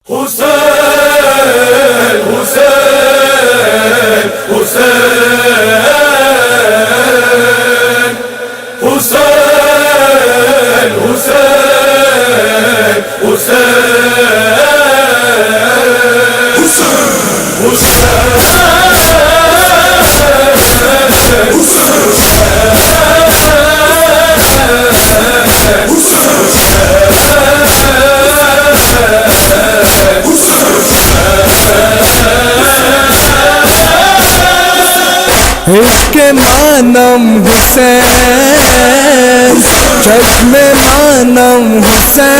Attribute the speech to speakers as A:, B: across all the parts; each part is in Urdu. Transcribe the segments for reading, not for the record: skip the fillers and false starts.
A: حسین حسین حسین حسین حسین
B: عشق مانم حسین چشم مانم حسین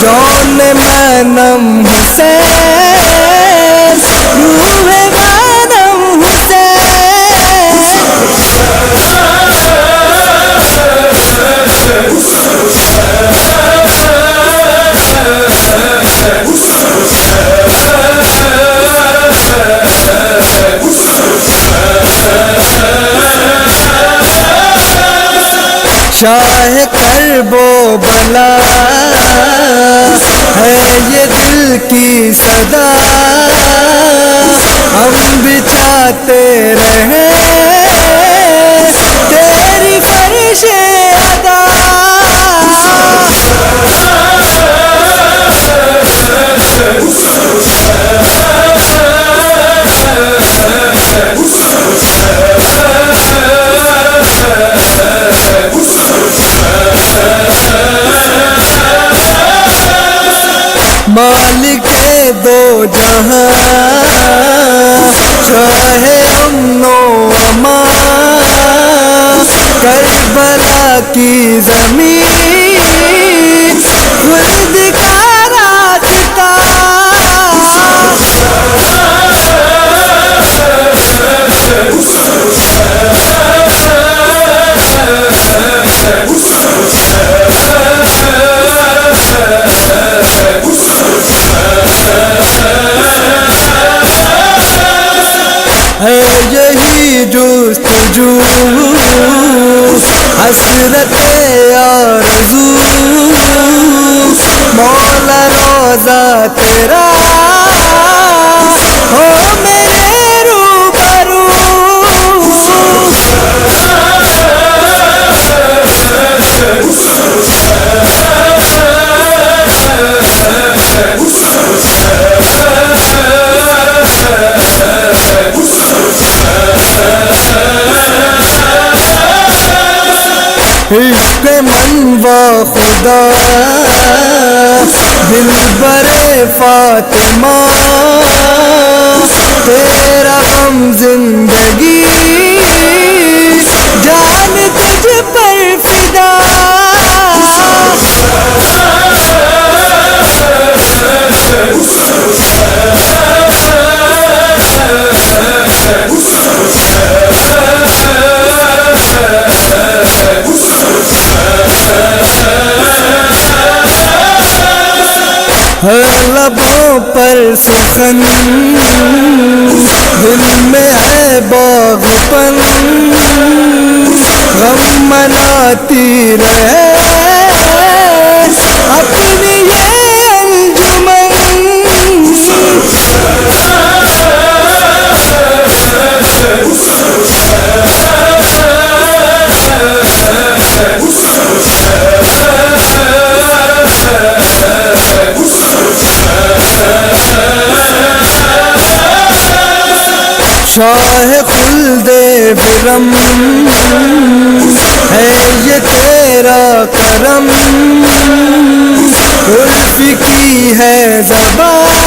B: جان مانم حسین روح مانم شاہ کرب و بلا ہے یہ دل کی صدا ہم بھی چاہتے رہیں تیری فرش ادا مالک دو جہاں شاہ امن و امان کربلا کی زمین خلد کا راستہ ہے یہی جستجو حسرت آرزو مولا روضہ تیرا ہو میرے روبرو عشق منوا خدا دل برے فاطمہ تیرا غم زندگی جان تجھ پر فدا لبوں پر سخن دل میں ہے باغپن غم مناتی رہے اپنی یہ انجمن شاہ خلد برم ہے یہ تیرا کرم الف کی ہے زبان